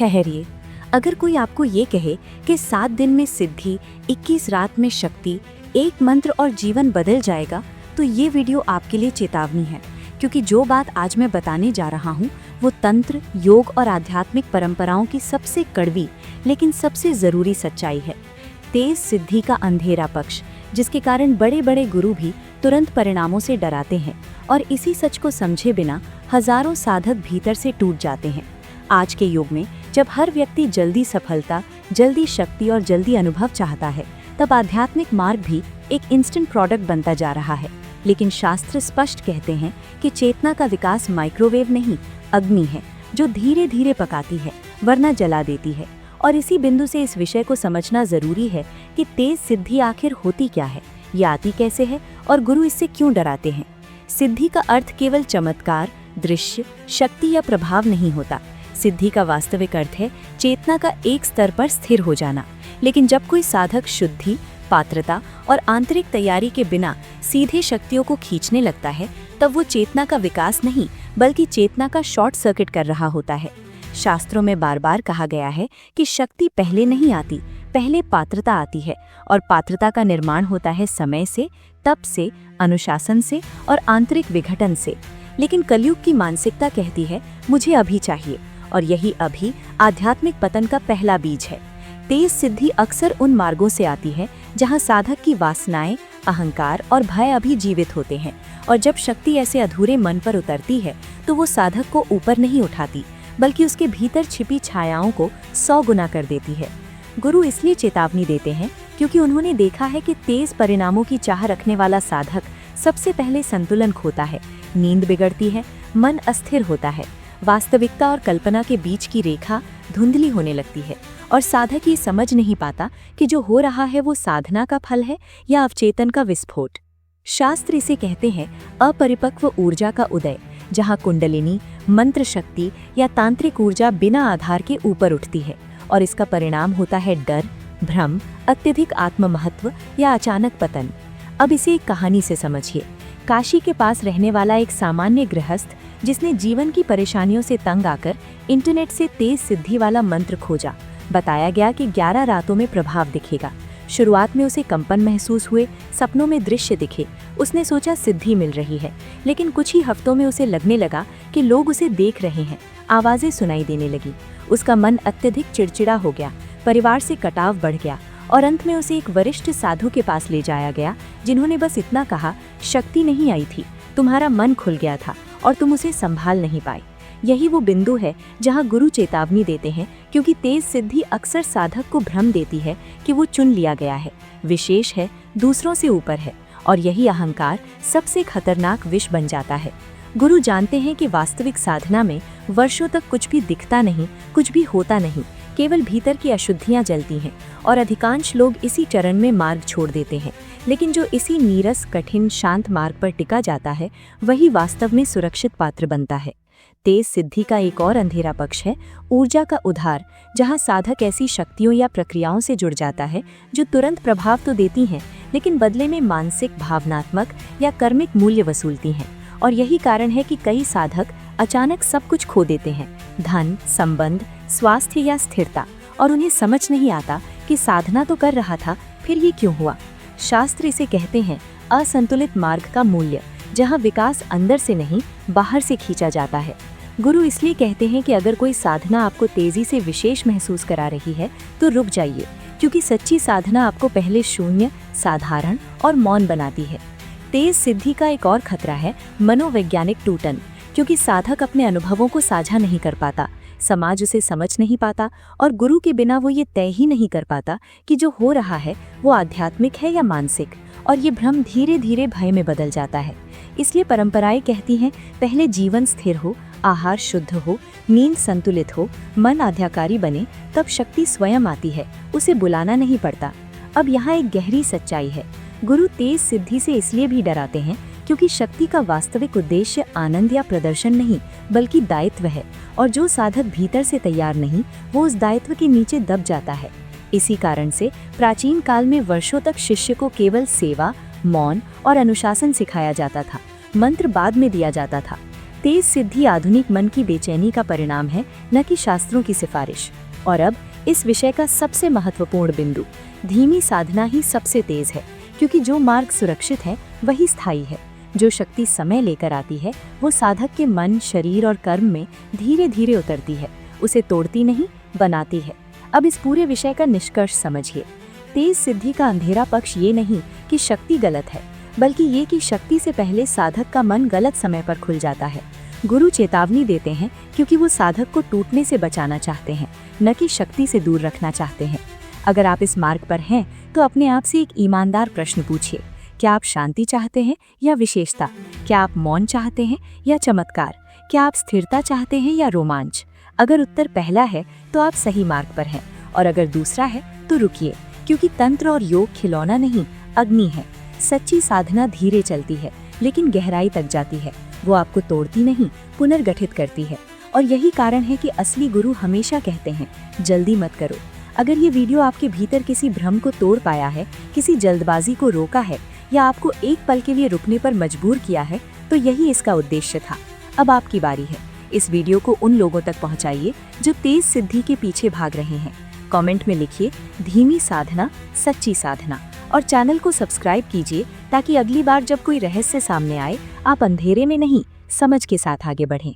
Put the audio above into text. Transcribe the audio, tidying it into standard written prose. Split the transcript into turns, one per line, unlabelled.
ठहरिए, अगर कोई आपको ये कहे कि 7 दिन में सिद्धि, 21 रात में शक्ति, एक मंत्र और जीवन बदल जाएगा, तो ये वीडियो आपके लिए चेतावनी है, क्योंकि जो बात आज मैं बताने जा रहा हूँ वो तंत्र, योग और आध्यात्मिक परंपराओं की सबसे कड़वी लेकिन सबसे ज़रूरी सच्चाई है। तेज सिद्धि का अंधेरा पक्ष, जिसके कारण बड़े बड़े गुरु भी तुरंत परिणामों से डराते हैं और इसी सच को समझे बिना हजारों साधक भीतर से टूट जाते हैं। आज के युग में जब हर व्यक्ति जल्दी सफलता, जल्दी शक्ति और जल्दी अनुभव चाहता है, तब आध्यात्मिक मार्ग भी एक इंस्टेंट प्रोडक्ट बनता जा रहा है। लेकिन शास्त्र स्पष्ट कहते हैं कि चेतना का विकास माइक्रोवेव नहीं, अग्नि है, जो धीरे धीरे पकाती है वरना जला देती है। और इसी बिंदु से इस विषय को समझना जरूरी है कि तेज सिद्धि आखिर होती क्या है, ये आती कैसे है और गुरु इससे क्यों डराते हैं। सिद्धि का अर्थ केवल चमत्कार, दृश्य, शक्ति या प्रभाव नहीं होता। सिद्धि का वास्तविक अर्थ है चेतना का एक स्तर पर स्थिर हो जाना। लेकिन जब कोई साधक शुद्धि, पात्रता और आंतरिक तैयारी के बिना सीधे शक्तियों को खींचने लगता है, तब वो चेतना का विकास नहीं बल्कि चेतना का शॉर्ट सर्किट कर रहा होता है। शास्त्रों में बार बार कहा गया है कि शक्ति पहले नहीं आती, पहले पात्रता आती है, और पात्रता का निर्माण होता है समय से, तप से, अनुशासन से और आंतरिक विघटन से। लेकिन कलयुग की मानसिकता कहती है मुझे अभी चाहिए, और यही अभी आध्यात्मिक पतन का पहला बीज है। तेज सिद्धि अक्सर उन मार्गों से आती है जहां साधक की वासनाएं, अहंकार और भय अभी जीवित होते हैं, और जब शक्ति ऐसे अधूरे मन पर उतरती है तो वो साधक को ऊपर नहीं उठाती बल्कि उसके भीतर छिपी छायाओं को 100 गुना कर देती है। गुरु इसलिए चेतावनी देते हैं क्योंकि उन्होंने देखा है कि तेज परिणामों की चाह रखने वाला साधक सबसे पहले संतुलन खोता है, नींद बिगड़ती है, मन अस्थिर होता है, वास्तविकता और कल्पना के बीच की रेखा धुंधली होने लगती है, और साधक ये समझ नहीं पाता कि जो हो रहा है वो साधना का फल है या अवचेतन का विस्फोट। शास्त्र इसे कहते हैं अपरिपक्व ऊर्जा का उदय, जहाँ कुंडलिनी, मंत्र शक्ति या तांत्रिक ऊर्जा बिना आधार के ऊपर उठती है, और इसका परिणाम होता है डर, भ्रम, अत्यधिक आत्ममहत्व या अचानक पतन। अब इसे एक कहानी से समझिए। काशी के पास रहने वाला एक सामान्य गृहस्थ, जिसने जीवन की परेशानियों से तंग आकर इंटरनेट से तेज सिद्धि वाला मंत्र खोजा। बताया गया कि 11 रातों में प्रभाव दिखेगा। शुरुआत में उसे कंपन महसूस हुए, सपनों में दृश्य दिखे। उसने सोचा सिद्धि मिल रही है, लेकिन कुछ ही हफ्तों में उसे लगने लगा कि लोग उसे देख रहे हैं, आवाजें सुनाई देने लगी। उसका मन अत्यधिक चिड़चिड़ा हो गया, परिवार से कटाव बढ़ गया, और अंत में उसे एक वरिष्ठ साधु के पास ले जाया गया, जिन्होंने बस इतना कहा, शक्ति नहीं आई थी, तुम्हारा मन खुल गया था और तुम उसे संभाल नहीं पाए। यही वो बिंदु है जहां गुरु चेतावनी देते हैं, क्योंकि तेज सिद्धि अक्सर साधक को भ्रम देती है कि वो चुन लिया गया है, विशेष है, दूसरों से ऊपर है, और यही अहंकार सबसे खतरनाक विष बन जाता है। गुरु जानते हैं कि वास्तविक साधना में वर्षों तक कुछ भी दिखता नहीं, कुछ भी होता नहीं, केवल भीतर की अशुद्धियां जलती हैं, और अधिकांश लोग इसी चरण में मार्ग छोड़ देते हैं। लेकिन जो इसी नीरस, कठिन, शांत मार्ग पर टिका जाता है, वही वास्तव में सुरक्षित पात्र बनता है। तेज सिद्धि का एक और अंधेरा पक्ष है ऊर्जा का उधार, जहां साधक ऐसी शक्तियों या प्रक्रियाओं से जुड़ जाता है जो तुरंत प्रभाव तो देती हैं, लेकिन बदले में मानसिक, भावनात्मक या कर्मिक मूल्य वसूलती हैं। और यही कारण है कि कई साधक अचानक सब कुछ खो देते हैं, धन, संबंध, स्वास्थ्य या स्थिरता, और उन्हें समझ नहीं आता कि साधना तो कर रहा था, फिर ये क्यों हुआ। शास्त्र इसे कहते हैं असंतुलित मार्ग का मूल्य, जहां विकास अंदर से नहीं बाहर से खींचा जाता है। गुरु इसलिए कहते हैं कि अगर कोई साधना आपको तेजी से विशेष महसूस करा रही है तो रुक जाइए, क्योंकि सच्ची साधना आपको पहले शून्य, साधारण और मौन बनाती है। तेज सिद्धि का एक और खतरा है मनोवैज्ञानिक टूटन, क्योंकि साधक अपने अनुभवों को साझा नहीं कर पाता, समाज उसे समझ नहीं पाता, और गुरु के बिना वो ये तय ही नहीं कर पाता कि जो हो रहा है वो आध्यात्मिक है या मानसिक, और ये भ्रम धीरे धीरे भय में बदल जाता है। इसलिए परंपराएं कहती हैं पहले जीवन स्थिर हो, आहार शुद्ध हो, नींद संतुलित हो, मन आध्याकारी बने, तब शक्ति स्वयं आती है, उसे बुलाना नहीं पड़ता। अब यहाँ एक गहरी सच्चाई है। गुरु तेज सिद्धि से इसलिए भी डराते हैं क्योंकि शक्ति का वास्तविक उद्देश्य आनंद या प्रदर्शन नहीं बल्कि दायित्व है, और जो साधक भीतर से तैयार नहीं वो उस दायित्व के नीचे दब जाता है। इसी कारण से प्राचीन काल में वर्षों तक शिष्य को केवल सेवा, मौन और अनुशासन सिखाया जाता था, मंत्र बाद में दिया जाता था। तेज सिद्धि आधुनिक मन की बेचैनी का परिणाम है, न कि शास्त्रों की सिफारिश। और अब इस विषय का सबसे महत्वपूर्ण बिंदु, धीमी साधना ही सबसे तेज है, क्योंकि जो मार्ग सुरक्षित है वही स्थायी है। जो शक्ति समय लेकर आती है वो साधक के मन, शरीर और कर्म में धीरे धीरे उतरती है, उसे तोड़ती नहीं, बनाती है। अब इस पूरे विषय का निष्कर्ष समझिए। तेज सिद्धि का अंधेरा पक्ष ये नहीं कि शक्ति गलत है, बल्कि ये कि शक्ति से पहले साधक का मन गलत समय पर खुल जाता है। गुरु चेतावनी देते हैं क्योंकि वो साधक को टूटने से बचाना चाहते हैं, न कि शक्ति से दूर रखना चाहते हैं। अगर आप इस मार्ग पर हैं तो अपने आप से एक ईमानदार प्रश्न पूछिए, क्या आप शांति चाहते हैं या विशेषता? क्या आप मौन चाहते हैं या चमत्कार? क्या आप स्थिरता चाहते हैं या रोमांच? अगर उत्तर पहला है तो आप सही मार्ग पर हैं, और अगर दूसरा है तो रुकिए, क्योंकि तंत्र और योग खिलौना नहीं, अग्नि है। सच्ची साधना धीरे चलती है लेकिन गहराई तक जाती है। वो आपको तोड़ती नहीं, पुनर्गठित करती है। और यही कारण है कि असली गुरु हमेशा कहते हैं, जल्दी मत करो। अगर ये वीडियो आपके भीतर किसी भ्रम को तोड़ पाया है, किसी जल्दबाजी को रोका है, या आपको एक पल के लिए रुकने पर मजबूर किया है, तो यही इसका उद्देश्य था। अब आपकी बारी है। इस वीडियो को उन लोगों तक पहुंचाइए जो तेज सिद्धि के पीछे भाग रहे हैं। कमेंट में लिखिए, धीमी साधना सच्ची साधना, और चैनल को सब्सक्राइब कीजिए ताकि अगली बार जब कोई रहस्य सामने आए, आप अंधेरे में नहीं, समझ के साथ आगे बढ़ें।